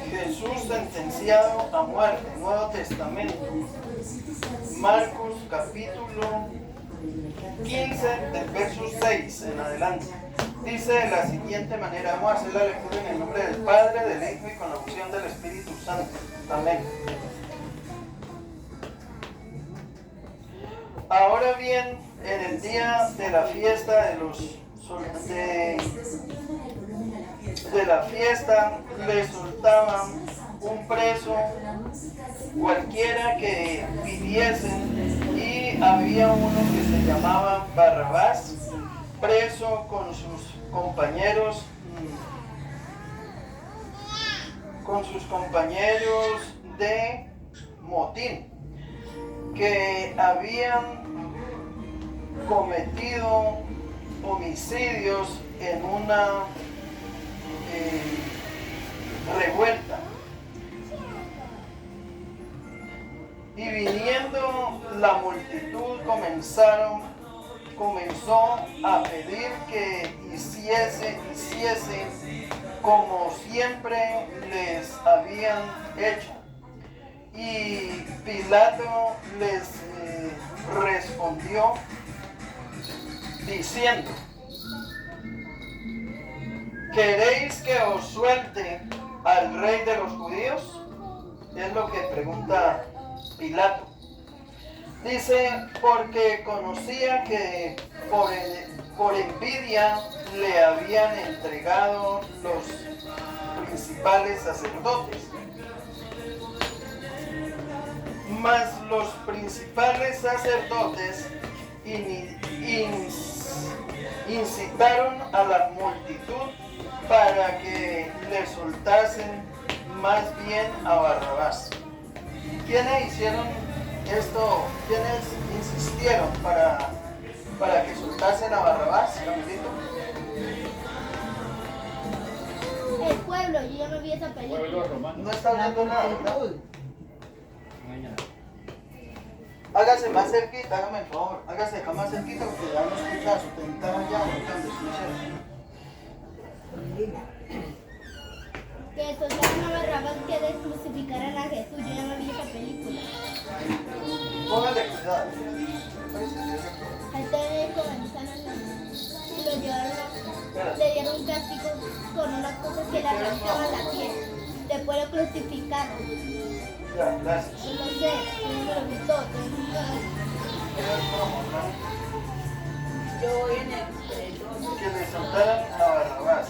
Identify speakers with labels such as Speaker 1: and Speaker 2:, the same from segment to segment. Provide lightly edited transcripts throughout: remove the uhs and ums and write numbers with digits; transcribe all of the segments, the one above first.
Speaker 1: Jesús sentenciado a muerte, Nuevo Testamento. Marcos capítulo 15 del verso 6 en adelante. Dice de la siguiente manera, vamos a hacer la lectura en el nombre del Padre, del Hijo y con la unción del Espíritu Santo. Amén. Ahora bien, en el día de la fiesta de la fiesta le soltaban un preso cualquiera que pidiesen, y había uno que se llamaba Barrabás, preso con sus compañeros de motín, que habían cometido homicidios en una revuelta. Y viniendo la multitud comenzó a pedir que hiciese como siempre les habían hecho. Y Pilato les respondió diciendo: ¿queréis que os suelte al rey de los judíos? Es lo que pregunta Pilato. Dice, porque conocía que por envidia le habían entregado los principales sacerdotes. Mas los principales sacerdotes incitaron a la multitud para que le soltasen más bien a Barrabás. ¿Quiénes hicieron esto? ¿Quiénes insistieron para que soltasen a Barrabás, Camilito?
Speaker 2: El pueblo, yo ya no vi esa película.
Speaker 1: No está hablando nada, ¿verdad? Hágase más cerquita, hágame el favor. Hágase acá más cerquita porque ya no escucha su tentara allá, donde escucha.
Speaker 2: Que soltaron a Barrabás, que descrucificaran a Jesús. Yo ya no vi esa película.
Speaker 1: Póngale cuidado.
Speaker 2: Entonces comenzaron y lo llevaron, le dieron un castigo con unas cosas que le arrancaban la piel. Después lo crucificaron.
Speaker 1: Ya, gracias.
Speaker 2: No sé, no me lo gustó.
Speaker 3: Yo voy en el
Speaker 1: Que le soltaran a Barrabás.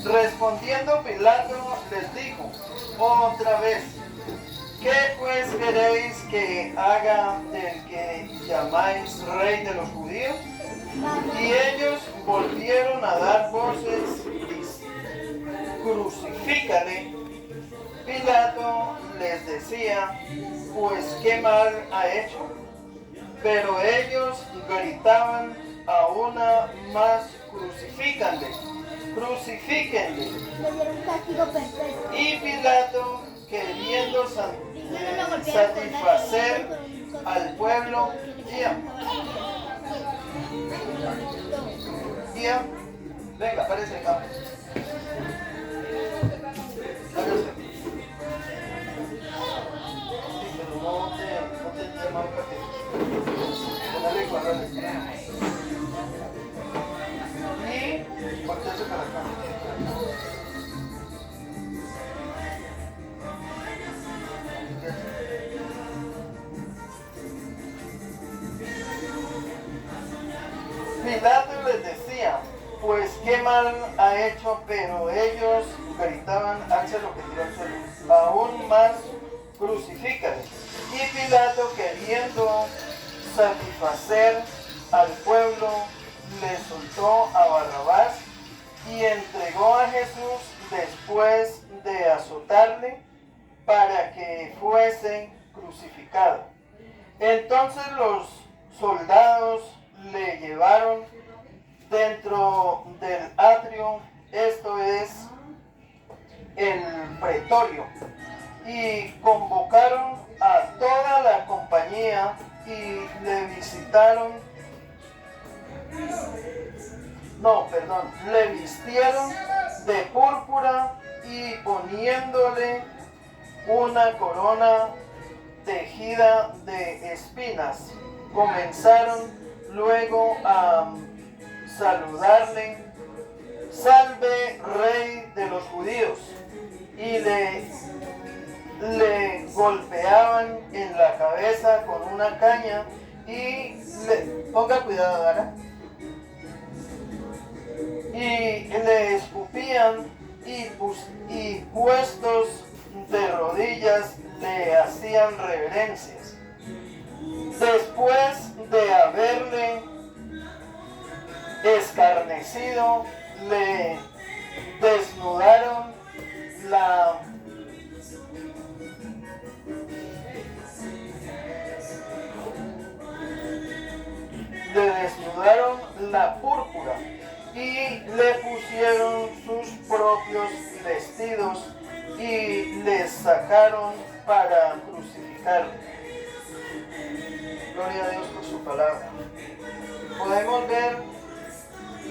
Speaker 1: Respondiendo Pilato les dijo otra vez: ¿qué pues queréis que haga del que llamáis rey de los judíos? Y ellos volvieron a dar voces: crucifícale. Pilato les decía: pues qué mal ha hecho. Pero ellos gritaban aún más: crucifícanle, crucifíquenle.
Speaker 2: Le dieron un castigo perfecto.
Speaker 1: Y Pilato, queriendo satisfacer al pueblo, venga, aparece acá. Pero no te llaman para que ponle cuadrado. Y voltearse para acá. Pilato les decía: pues qué mal ha hecho, pero ellos gritaban: hace lo que tiró al suelo, aún más, crucifícale. Y Pilato, queriendo satisfacer al pueblo, le soltó a Barrabás y entregó a Jesús después de azotarle para que fuese crucificado. Entonces los soldados le llevaron dentro del atrio, esto es el pretorio, y convocaron a toda la compañía y le visitaron le vistieron de púrpura y poniéndole una corona tejida de espinas, comenzaron luego a saludarle: salve, rey de los judíos, y le golpeaban en la cabeza con una caña y ponga cuidado, Dara, y le escupían y puestos de rodillas le hacían reverencias. Después de haberle escarnecido, le desnudaron la púrpura y le pusieron sus propios vestidos y le sacaron para crucificarlo. Gloria a Dios por su palabra. Podemos ver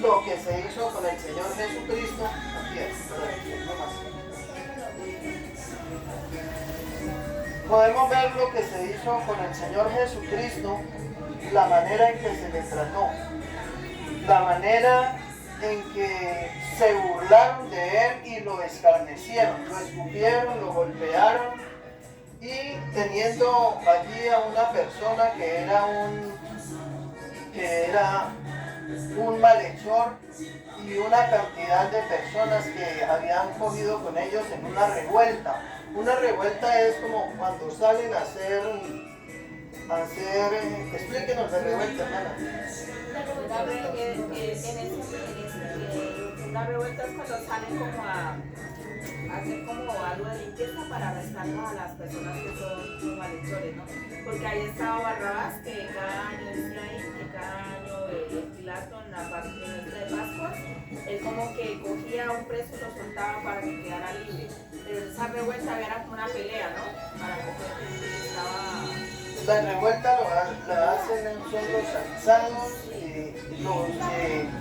Speaker 1: lo que se hizo con el Señor Jesucristo. Podemos ver lo que se hizo con el Señor Jesucristo, la manera en que se le trató, la manera en que se burlaron de él y lo escarnecieron, lo escupieron, lo golpearon, y teniendo allí a una persona que era un malhechor y una cantidad de personas que habían cogido con ellos en una revuelta. Una revuelta es como cuando salen a hacer explíquenos de revuelta, hermana.
Speaker 3: Una revuelta es cuando salen como a hacer como algo de limpieza para arrestarnos a las personas que son malhechores, ¿no? Porque ahí estaba Barrabás, que cada año decía ahí, que cada año Pilato en la parte de Pascua, él como que cogía a un preso y lo soltaba para que quedara libre. Pero esa revuelta era como una pelea, ¿no? Para coger que estaba...
Speaker 1: La revuelta la hacen son los avisados,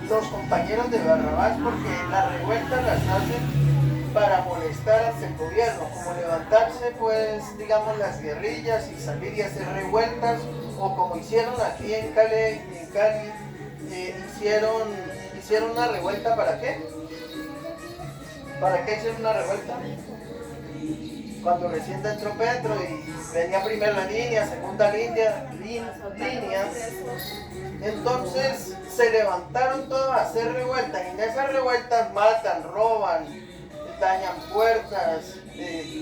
Speaker 1: los compañeros de Barrabás, porque las revueltas las hacen para molestar al gobierno, como levantarse, pues, digamos, las guerrillas y salir y hacer revueltas, o como hicieron aquí en Cali, hicieron una revuelta. ¿Para qué? ¿Para qué hicieron una revuelta? Cuando recién entró Petro y venía primera línea, segunda línea, entonces se levantaron todos a hacer revueltas, y en esas revueltas matan, roban, dañan puertas,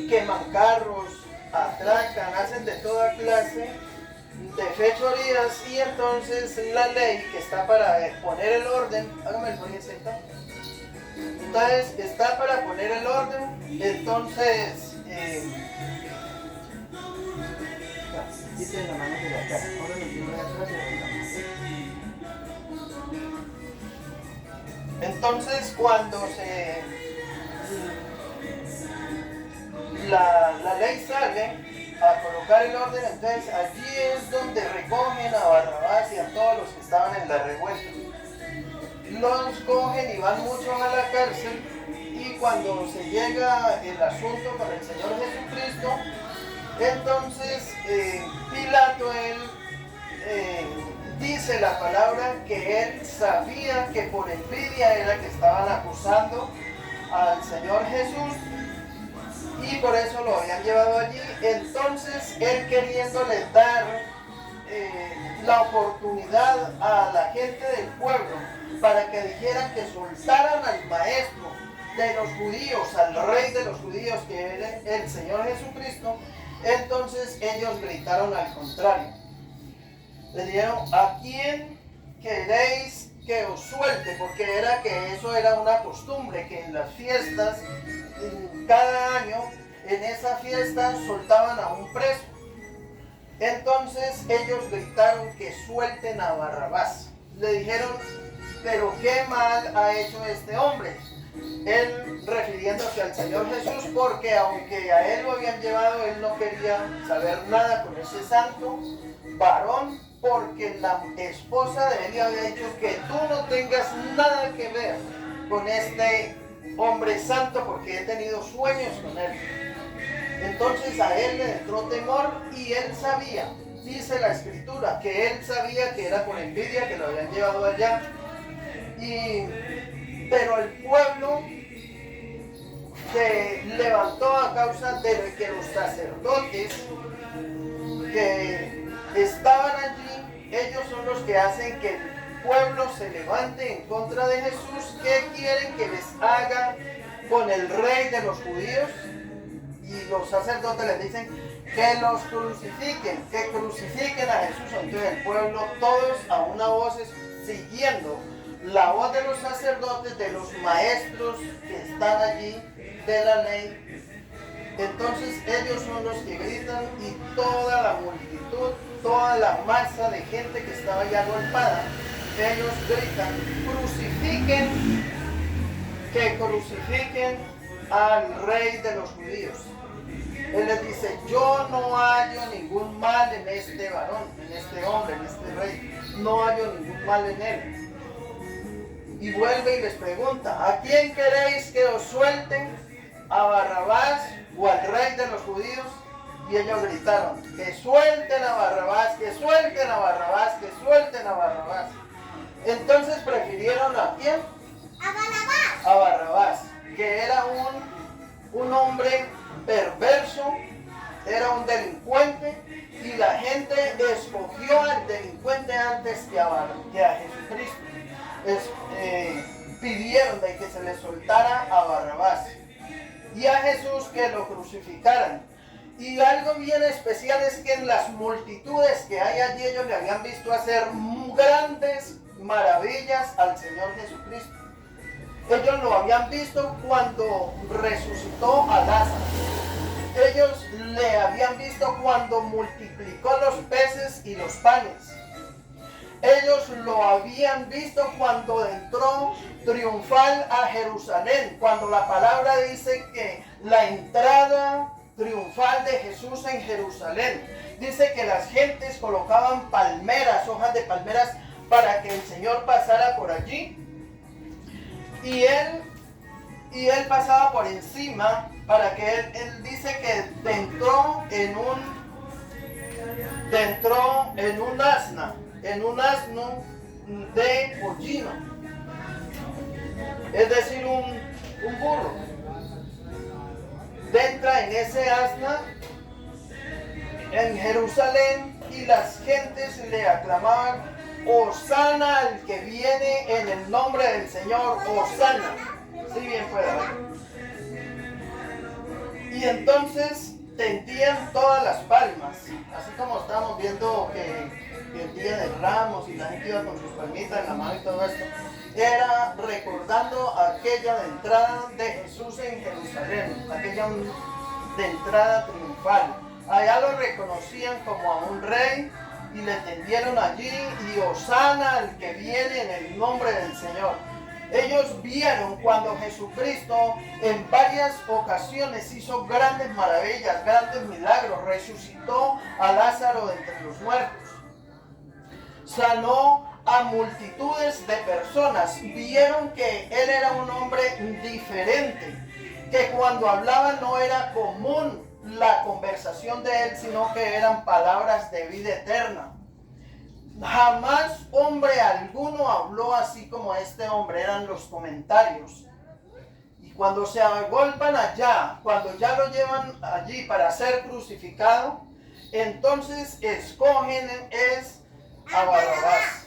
Speaker 1: queman carros, atracan, hacen de toda clase de fechorías, y entonces la ley que está para poner el orden, hágame el proyecto, entonces está para poner el orden, entonces quiten la mano de la cara, ahora lo tiene de atrás y adelante. Entonces cuando la ley sale a colocar el orden, entonces allí es donde recogen a Barrabás y a todos los que estaban en la revuelta. Los cogen y van muchos a la cárcel, y cuando se llega el asunto con el Señor Jesucristo, entonces Pilato, dice la palabra que él sabía que por envidia era que estaban acusando al Señor Jesús, y por eso lo habían llevado allí. Entonces él, queriéndole dar la oportunidad a la gente del pueblo para que dijeran que soltaran al maestro de los judíos, al rey de los judíos, que era el Señor Jesucristo, entonces ellos gritaron al contrario. Le dijeron: ¿a quién queréis que os suelte? Porque era que eso era una costumbre, que en las fiestas, cada año, en esa fiesta soltaban a un preso. Entonces ellos gritaron que suelten a Barrabás. Le dijeron: pero qué mal ha hecho este hombre. Él refiriéndose al Señor Jesús, porque aunque a él lo habían llevado, él no quería saber nada con ese santo varón porque la esposa de él le había dicho que tú no tengas nada que ver con este hombre santo porque he tenido sueños con él. Entonces a él le entró temor y él sabía, dice la escritura, que él sabía que era por envidia que lo habían llevado allá. Pero el pueblo se levantó a causa de que los sacerdotes que estaban allí, ellos son los que hacen que el pueblo se levante en contra de Jesús. ¿Qué quieren que les haga con el rey de los judíos? Y los sacerdotes les dicen que los crucifiquen, que crucifiquen a Jesús. Entonces el pueblo, todos a una voz, siguiendo la voz de los sacerdotes, de los maestros que están allí, de la ley. Entonces ellos son los que gritan y toda la multitud, toda la masa de gente que estaba allá agolpada, ellos gritan, que crucifiquen al rey de los judíos. Él les dice, yo no hallo ningún mal en este varón, en este hombre, en este rey, no hallo ningún mal en él. Y vuelve y les pregunta, ¿a quién queréis que os suelten? ¿A Barrabás o al rey de los judíos? Y ellos gritaron, que suelten a Barrabás, que suelten a Barrabás, que suelten a Barrabás. Entonces prefirieron ¿a quién?
Speaker 2: A Barrabás.
Speaker 1: A Barrabás, que era un hombre perverso, era un delincuente, y la gente escogió al delincuente antes que a Jesucristo. Pidieron de que se le soltara a Barrabás y a Jesús que lo crucificaran. Y algo bien especial es que en las multitudes que hay allí ellos le habían visto hacer grandes maravillas al Señor Jesucristo. Ellos lo habían visto cuando resucitó a Lázaro. Ellos le habían visto cuando multiplicó los peces y los panes. Ellos lo habían visto cuando entró triunfal a Jerusalén, cuando la palabra dice que la entrada triunfal de Jesús en Jerusalén, dice que las gentes colocaban palmeras, hojas de palmeras, para que el Señor pasara por allí, y él pasaba por encima, para que él dice que entró en un asno de pollino, es decir, un burro. Entra en ese asna en Jerusalén y las gentes le aclamaban, Hosana al que viene en el nombre del Señor, Hosana. Si bien puede haber. Y entonces tendían todas las palmas, así como estamos viendo que el día de Ramos y la gente iba con sus palmitas en la mano y todo esto, era recordando aquella de entrada de Jesús en Jerusalén, aquella de entrada triunfal. Allá lo reconocían como a un rey y le tendieron allí, y Hosana al que viene en el nombre del Señor. Ellos vieron cuando Jesucristo en varias ocasiones hizo grandes maravillas, grandes milagros, resucitó a Lázaro de entre los muertos, sanó a multitudes de personas. Vieron que él era un hombre diferente, que cuando hablaba no era común la conversación de él, sino que eran palabras de vida eterna. Jamás hombre alguno habló así como este hombre, eran los comentarios. Y cuando se agolpan allá, cuando ya lo llevan allí para ser crucificado, entonces escogen a Barrabás.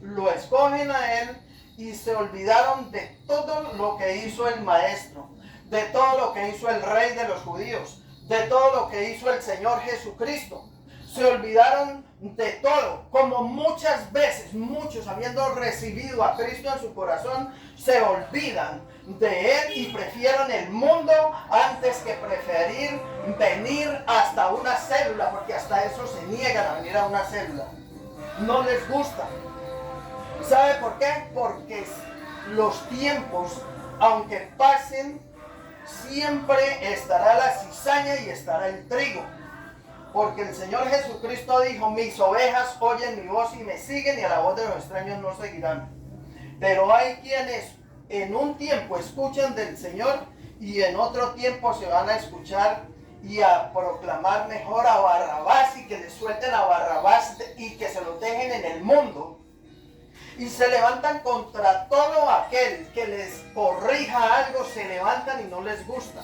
Speaker 1: Lo escogen a él y se olvidaron de todo lo que hizo el maestro, de todo lo que hizo el rey de los judíos, de todo lo que hizo el Señor Jesucristo. Se olvidaron de todo, como muchas veces muchos, habiendo recibido a Cristo en su corazón, se olvidan de él y prefieren el mundo antes que preferir venir hasta una célula, porque hasta eso se niegan a venir a una célula. No les gusta. ¿Sabe por qué? Porque los tiempos, aunque pasen, siempre estará la cizaña y estará el trigo. Porque el Señor Jesucristo dijo, mis ovejas oyen mi voz y me siguen y a la voz de los extraños no seguirán. Pero hay quienes en un tiempo escuchan del Señor y en otro tiempo se van a escuchar y a proclamar mejor a Barrabás y que le suelten a Barrabás y que se lo dejen en el mundo. Y se levantan contra todo aquel que les corrija algo, se levantan y no les gusta.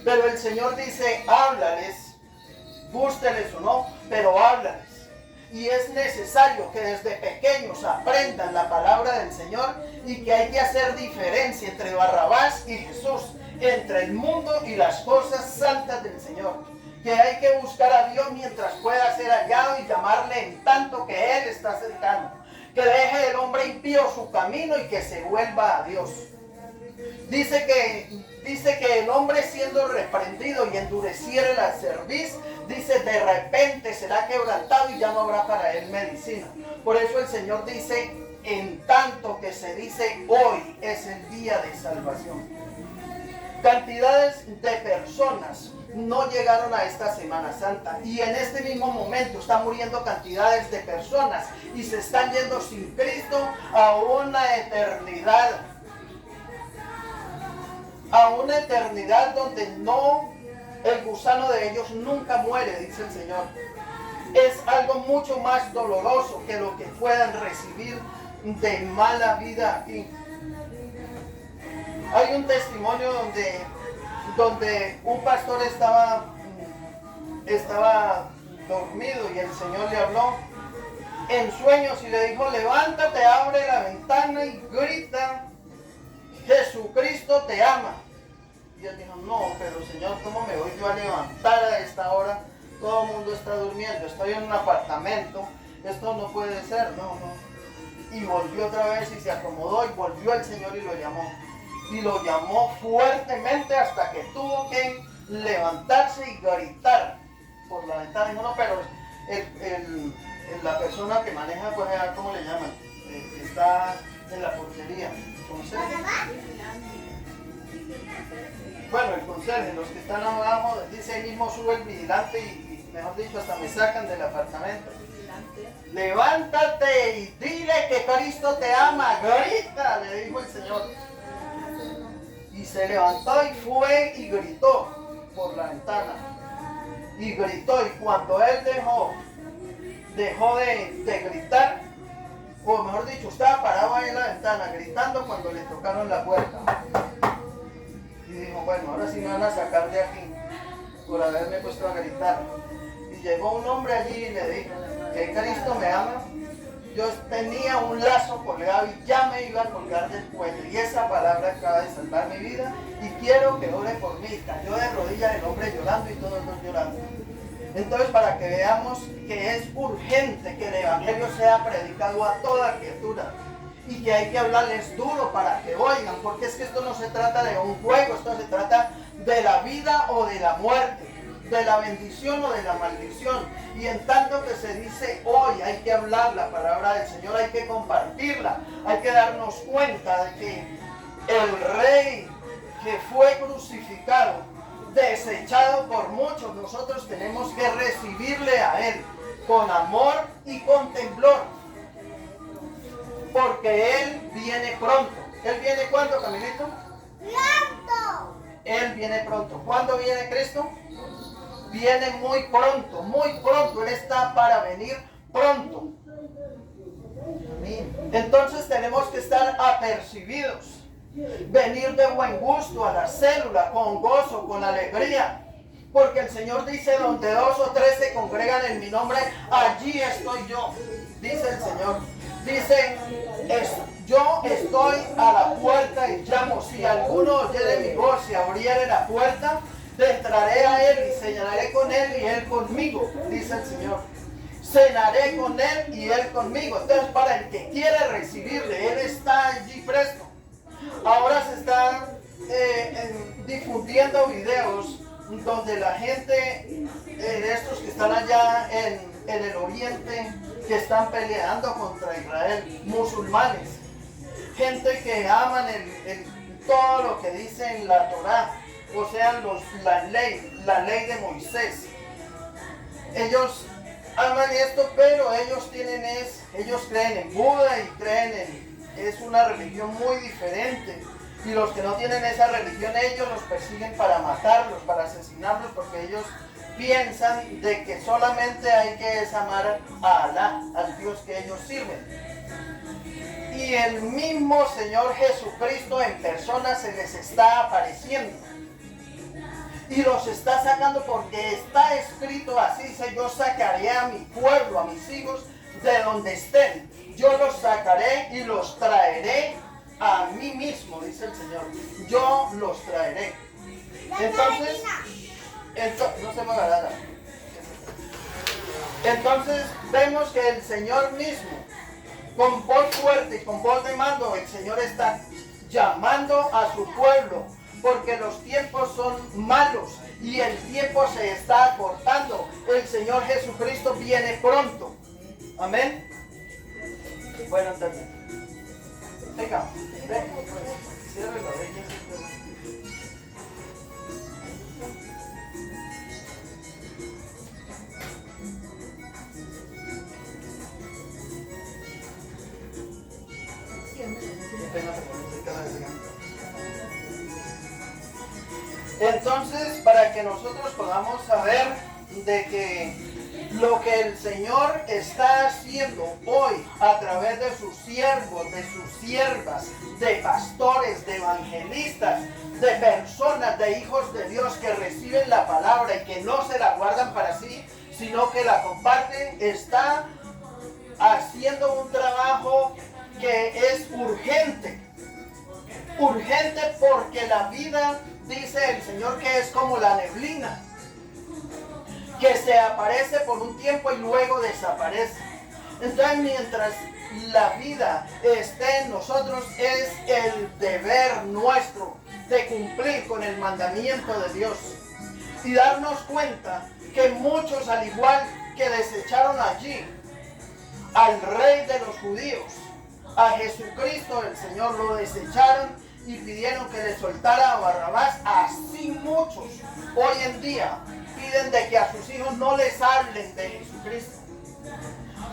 Speaker 1: Pero el Señor dice, háblales, gústeles o no, pero háblales. Y es necesario que desde pequeños aprendan la palabra del Señor y que hay que hacer diferencia entre Barrabás y Jesús, entre el mundo y las cosas santas del Señor. Que hay que buscar a Dios mientras pueda ser hallado y llamarle en tanto que Él está cercano. Que deje el hombre impío su camino y que se vuelva a Dios. Dice que el hombre siendo reprendido y endureciere la cerviz, dice de repente será quebrantado y ya no habrá para él medicina. Por eso el Señor dice, en tanto que se dice hoy es el día de salvación. Cantidades de personas no llegaron a esta Semana Santa y en este mismo momento están muriendo cantidades de personas y se están yendo sin Cristo a una eternidad donde no, el gusano de ellos nunca muere, dice el Señor. Es algo mucho más doloroso que lo que puedan recibir de mala vida aquí. Hay un testimonio donde un pastor estaba dormido y el Señor le habló en sueños y le dijo, levántate, abre la ventana y grita, Jesucristo te ama. Y él dijo, no, pero Señor, ¿cómo me voy yo a levantar a esta hora? Todo el mundo está durmiendo, estoy en un apartamento, esto no puede ser, no. Y volvió otra vez y se acomodó y volvió el Señor y lo llamó. Y lo llamó fuertemente hasta que tuvo que levantarse y gritar por la ventana. Dijo, no, pero la persona que maneja, pues, ¿cómo le llaman? Está en la portería. ¿Conserje? Bueno, el conserje, los que están abajo, dice ahí mismo sube el vigilante y mejor dicho, hasta me sacan del apartamento. Levántate y dile que Cristo te ama, grita, le dijo el Señor. Y se levantó y fue y gritó por la ventana. Y gritó, y cuando él dejó de gritar, o mejor dicho, estaba parado ahí en la ventana gritando cuando le tocaron la puerta. Y dijo, bueno, ahora sí me van a sacar de aquí por haberme puesto a gritar. Y llegó un hombre allí y le dijo, que Cristo me ama. Yo tenía un lazo colgado y ya me iba a colgar del cuello. Y esa palabra acaba de salvar mi vida y quiero que ore por mí. Cayó de rodillas el hombre llorando y todos dos llorando. Entonces, para que veamos que es urgente que el Evangelio sea predicado a toda criatura y que hay que hablarles duro para que oigan, porque es que esto no se trata de un juego, esto se trata de la vida o de la muerte, de la bendición o de la maldición. Y en tanto que se dice hoy hay que hablar la palabra del Señor, hay que compartirla, hay que darnos cuenta de que el Rey que fue crucificado, desechado por muchos, nosotros tenemos que recibirle a Él con amor y con temblor, porque Él viene pronto. ¿Él viene cuándo, Camilito?
Speaker 2: ¡Pronto!
Speaker 1: Él viene pronto. ¿Cuándo viene Cristo? Viene muy pronto, muy pronto. Él está para venir pronto. Entonces tenemos que estar apercibidos. Venir de buen gusto a la célula, con gozo, con alegría. Porque el Señor dice, donde 2 o 3 se congregan en mi nombre, allí estoy yo. Dice el Señor. Dice, yo estoy a la puerta y llamo. Si alguno oyere mi voz y abriere la puerta, entraré a él y cenaré con él y él conmigo, dice el Señor. Cenaré con él y él conmigo. Entonces, para el que quiere recibirle, él está allí presto. Ahora se están difundiendo videos donde la gente, estos que están allá en el oriente, que están peleando contra Israel, musulmanes, gente que aman todo lo que dice en la Torá, o sea, la ley de Moisés. ellos aman esto, pero ellos creen en Buda y es una religión muy diferente. Y los que no tienen esa religión, ellos los persiguen para matarlos, para asesinarlos, porque ellos piensan de que solamente hay que amar a Alá, al Dios que ellos sirven. Y el mismo Señor Jesucristo en persona se les está apareciendo. Y los está sacando porque está escrito así, dice: yo sacaré a mi pueblo, a mis hijos, de donde estén. Yo los sacaré y los traeré a mí mismo, dice el Señor. Yo los traeré. Entonces, no se me va a dar. Entonces vemos que el Señor mismo, con voz fuerte y con voz de mando, el Señor está llamando a su pueblo, porque los tiempos son malos y el tiempo se está acortando. El Señor Jesucristo viene pronto. Amén. Bueno, entonces, venga, ven, ciérralo, entonces, para que nosotros podamos saber de que lo que el Señor está haciendo hoy a través de sus siervos, de sus siervas, de pastores, de evangelistas, de personas, de hijos de Dios que reciben la palabra y que no se la guardan para sí, sino que la comparten, está haciendo un trabajo que es urgente. Urgente porque la vida, dice el Señor, que es como la neblina, que se aparece por un tiempo y luego desaparece. Entonces, mientras la vida esté en nosotros, es el deber nuestro de cumplir con el mandamiento de Dios y darnos cuenta que muchos, al igual que desecharon allí al Rey de los judíos, a Jesucristo el Señor, lo desecharon y pidieron que le soltara a Barrabás, así muchos hoy en día piden de que a sus hijos no les hablen de Jesucristo.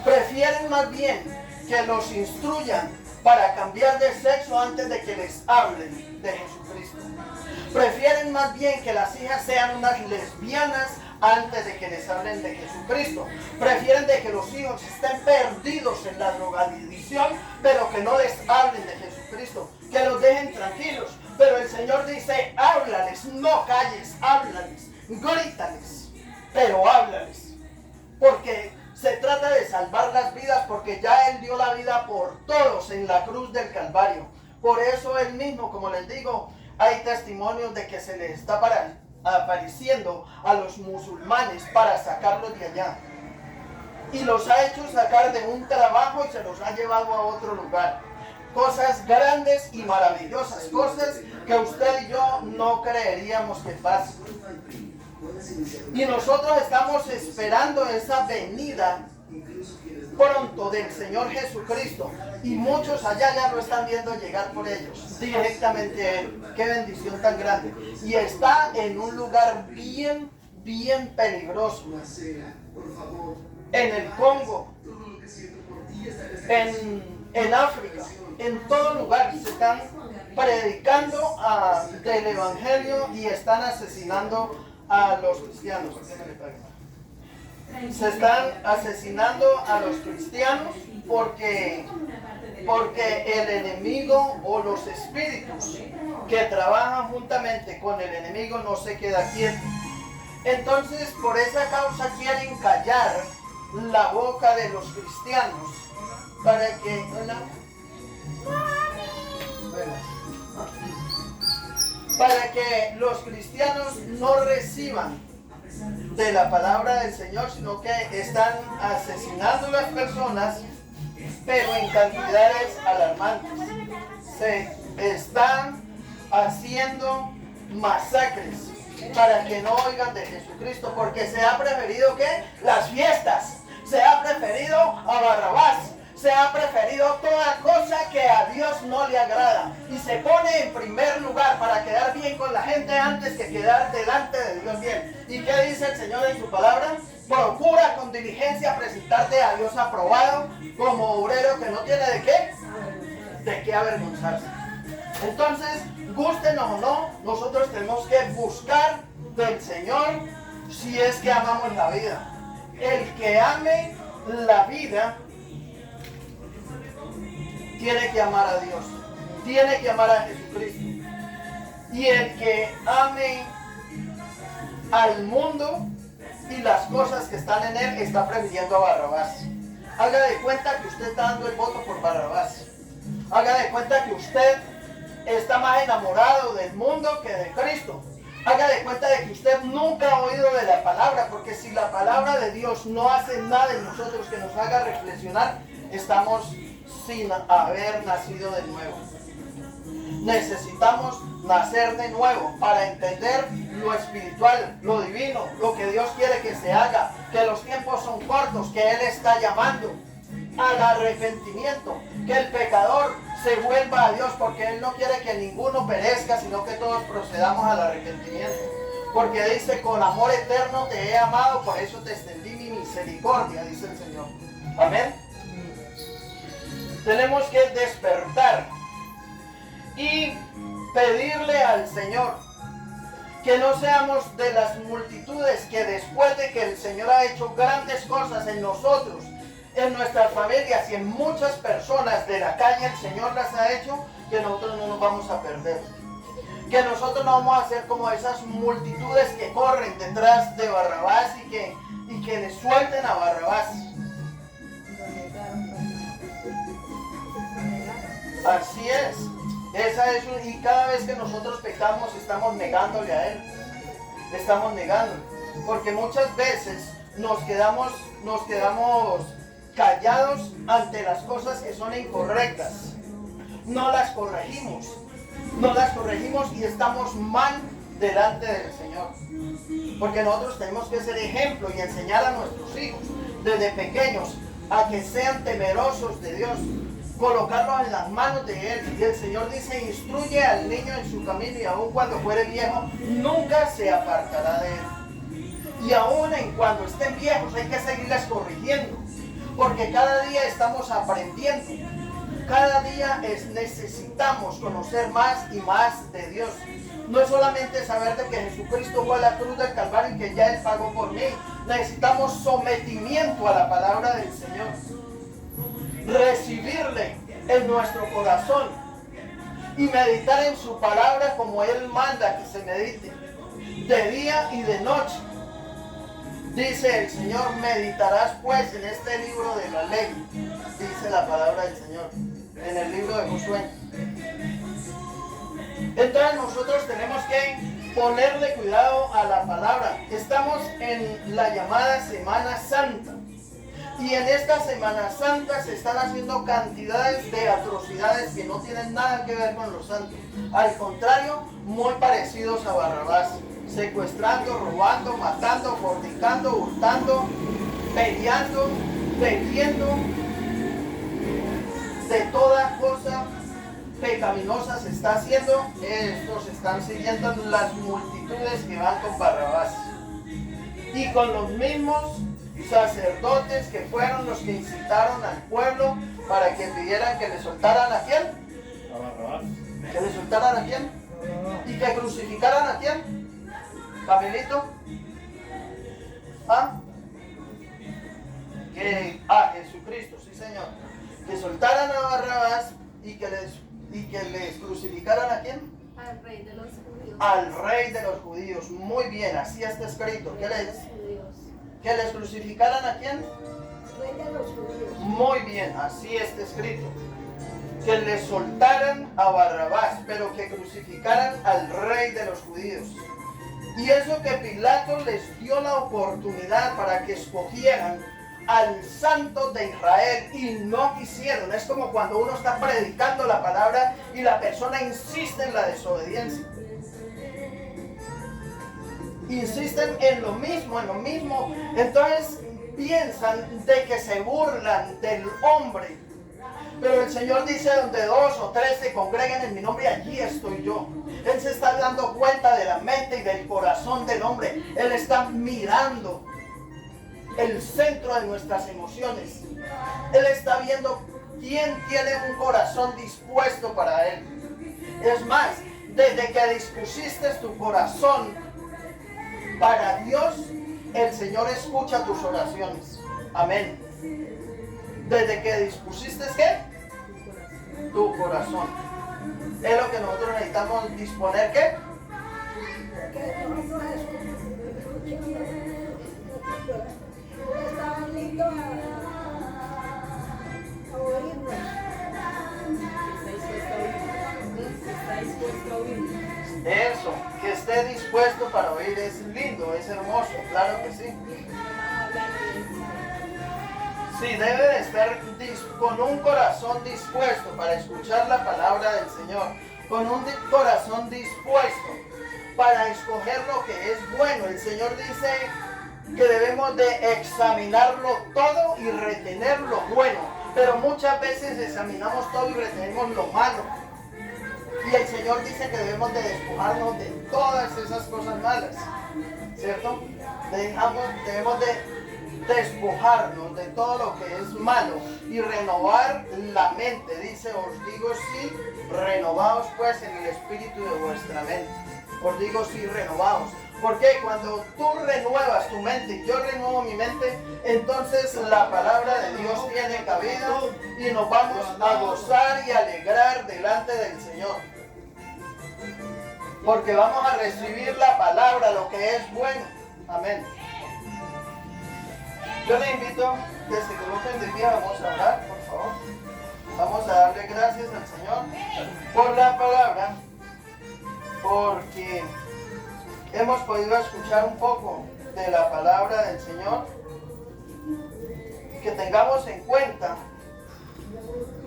Speaker 1: Prefieren más bien que los instruyan para cambiar de sexo antes de que les hablen de Jesucristo. Prefieren más bien que las hijas sean unas lesbianas antes de que les hablen de Jesucristo. Prefieren de que los hijos estén perdidos en la drogadicción, pero que no les hablen de Jesucristo, que los dejen tranquilos. Pero el Señor dice: háblales, no calles, háblales, grítales, pero háblales. Porque se trata de salvar las vidas, porque ya Él dio la vida por todos en la cruz del Calvario. Por eso Él mismo, como les digo, hay testimonios de que se les está apareciendo a los musulmanes para sacarlos de allá. Y los ha hecho sacar de un trabajo y se los ha llevado a otro lugar. Cosas grandes y maravillosas, cosas que usted y yo no creeríamos que pasen. Y nosotros estamos esperando esa venida pronto del Señor Jesucristo. Y muchos allá ya lo están viendo llegar por ellos, directamente a Él. Qué bendición tan grande. Y está en un lugar bien peligroso. En el Congo, en África, en todo lugar se están predicando del Evangelio y están asesinando a los cristianos. Se están asesinando a los cristianos porque el enemigo o los espíritus que trabajan juntamente con el enemigo no se queda quieto. Entonces, por esa causa quieren callar la boca de los cristianos para que los cristianos no reciban de la palabra del Señor, sino que están asesinando a las personas, pero en cantidades alarmantes. Se están haciendo masacres para que no oigan de Jesucristo, porque se ha preferido ¿qué? Las fiestas, se ha preferido a Barrabás, se ha preferido toda cosa que a Dios no le agrada y se pone en primer lugar para quedar bien con la gente antes que quedar delante de Dios bien. ¿Y qué dice el Señor en su palabra? procura con diligencia presentarte a Dios aprobado como obrero que no tiene de qué avergonzarse. Entonces, gústenos o no, nosotros tenemos que buscar del Señor si es que amamos la vida. El que ame la vida tiene que amar a Dios, tiene que amar a Jesucristo. Y el que ame al mundo y las cosas que están en él está prefiriendo a Barrabás. Haga de cuenta que usted está dando el voto por Barrabás. Haga de cuenta que usted está más enamorado del mundo que de Cristo. Haga de cuenta de que usted nunca ha oído de la palabra, porque si la palabra de Dios no hace nada en nosotros que nos haga reflexionar, estamos sin haber nacido de nuevo. Necesitamos nacer de nuevo para entender lo espiritual, lo divino, lo que Dios quiere que se haga, que los tiempos son cortos, que Él está llamando al arrepentimiento, que el pecador se vuelva a Dios, porque Él no quiere que ninguno perezca, sino que todos procedamos al arrepentimiento. Porque dice, con amor eterno te he amado, por eso te extendí mi misericordia, dice el Señor. Amén. Tenemos que despertar y pedirle al Señor que no seamos de las multitudes que después de que el Señor ha hecho grandes cosas en nosotros, en nuestras familias y en muchas personas de la calle, el Señor las ha hecho, que nosotros no nos vamos a perder. Que nosotros no vamos a ser como esas multitudes que corren detrás de Barrabás y que le suelten a Barrabás. Así es. Y cada vez que nosotros pecamos estamos negándole a Él. Le estamos negando. Porque muchas veces nos quedamos callados ante las cosas que son incorrectas. No las corregimos y estamos mal delante del Señor. Porque nosotros tenemos que ser ejemplo y enseñar a nuestros hijos desde pequeños a que sean temerosos de Dios, colocarlos en las manos de Él. Y el Señor dice, instruye al niño en su camino y aun cuando fuere viejo nunca se apartará de él. Y aun en cuando estén viejos hay que seguirles corrigiendo, porque cada día estamos aprendiendo. Cada día necesitamos conocer más y más de Dios. No es solamente saber de que Jesucristo fue a la cruz del Calvario y que ya Él pagó por mí. Necesitamos sometimiento a la palabra del Señor. Recibirle en nuestro corazón y meditar en su palabra como Él manda que se medite, de día y de noche. Dice el Señor, meditarás pues en este libro de la ley, dice la palabra del Señor, en el libro de Josué. Entonces nosotros tenemos que ponerle cuidado a la palabra. Estamos en la llamada Semana Santa. Y en esta Semana Santa se están haciendo cantidades de atrocidades que no tienen nada que ver con los santos. Al contrario, muy parecidos a Barrabás. Secuestrando, robando, matando, fornicando, hurtando, peleando, bebiendo, de toda cosa pecaminosa se está haciendo. Estos están siguiendo las multitudes que van con Barrabás. Y con los mismos sacerdotes que fueron los que incitaron al pueblo para que pidieran que le soltaran ¿a quién?
Speaker 4: A Barrabás.
Speaker 1: ¿Que le soltaran a quién? ¿Y que crucificaran a quién? ¿Camilito? ¿Ah? A Jesucristo, sí Señor. Que soltaran a Barrabás y que les crucificaran ¿a quién?
Speaker 2: Al rey de los judíos.
Speaker 1: Al rey de los judíos. Muy bien, así está escrito. ¿Que les crucificaran a quién?
Speaker 2: Rey de los judíos.
Speaker 1: Muy bien, así está escrito. Que les soltaran a Barrabás, pero que crucificaran al rey de los judíos. Y eso que Pilato les dio la oportunidad para que escogieran al santo de Israel y no quisieron. Es como cuando uno está predicando la palabra y la persona insiste en la desobediencia. Insisten en lo mismo. Entonces piensan de que se burlan del hombre. Pero el Señor dice, donde 2 o 3 se congreguen en mi nombre, allí estoy yo. Él se está dando cuenta de la mente y del corazón del hombre. Él está mirando el centro de nuestras emociones. Él está viendo quién tiene un corazón dispuesto para Él. Es más, desde que dispusiste tu corazón para Dios, el Señor escucha tus oraciones. Amén. Desde que dispusiste, ¿qué? Tu corazón. Es lo que nosotros necesitamos disponer, ¿qué?
Speaker 4: Estaban listos a oírnos.
Speaker 3: Está dispuesto a oír.
Speaker 1: Eso, que esté dispuesto para oír es lindo, es hermoso, claro que sí. Sí, debe de estar con un corazón dispuesto para escuchar la palabra del Señor, con un corazón dispuesto para escoger lo que es bueno. El Señor dice que debemos de examinarlo todo y retener lo bueno, pero muchas veces examinamos todo y retenemos lo malo. Y el Señor dice que debemos de despojarnos de todas esas cosas malas, ¿cierto? Debemos de despojarnos de todo lo que es malo y renovar la mente. Dice, os digo sí, renovaos pues en el espíritu de vuestra mente. Os digo sí, renovaos. Porque cuando tú renuevas tu mente y yo renuevo mi mente, entonces la palabra de Dios tiene cabida y nos vamos a gozar y alegrar delante del Señor. Porque vamos a recibir la palabra, lo que es bueno. Amén. Yo le invito a que se coloquen de pie, vamos a orar, por favor. Vamos a darle gracias al Señor por la palabra, porque hemos podido escuchar un poco de la palabra del Señor. Que tengamos en cuenta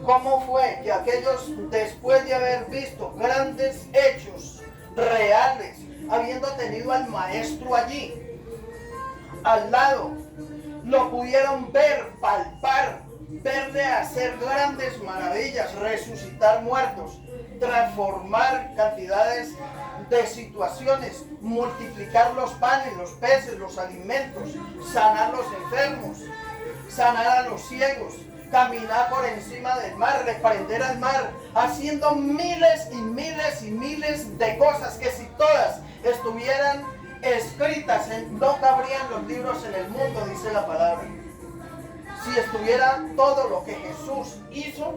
Speaker 1: cómo fue que aquellos, después de haber visto grandes hechos reales, habiendo tenido al maestro allí, al lado, lo pudieron ver, palpar, verle hacer grandes maravillas, resucitar muertos, transformar cantidades de situaciones, multiplicar los panes, los peces, los alimentos, sanar los enfermos, sanar a los ciegos, caminar por encima del mar, reprender al mar, haciendo miles y miles y miles de cosas que si todas estuvieran escritas, no cabrían los libros en el mundo, dice la palabra. Si estuviera todo lo que Jesús hizo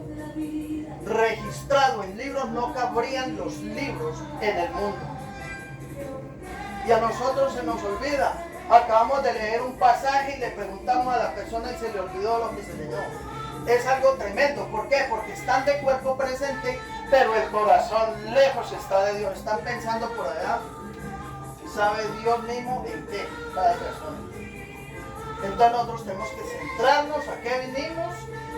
Speaker 1: registrado en libros, no cabrían los libros en el mundo. Y a nosotros se nos olvida. Acabamos de leer un pasaje y le preguntamos a la persona y se le olvidó lo que se leyó. Es algo tremendo. ¿Por qué? Porque están de cuerpo presente, pero el corazón lejos está de Dios. Están pensando por allá. ¿Sabe Dios mismo en qué? Cada persona. Entonces nosotros tenemos que centrarnos a qué vinimos,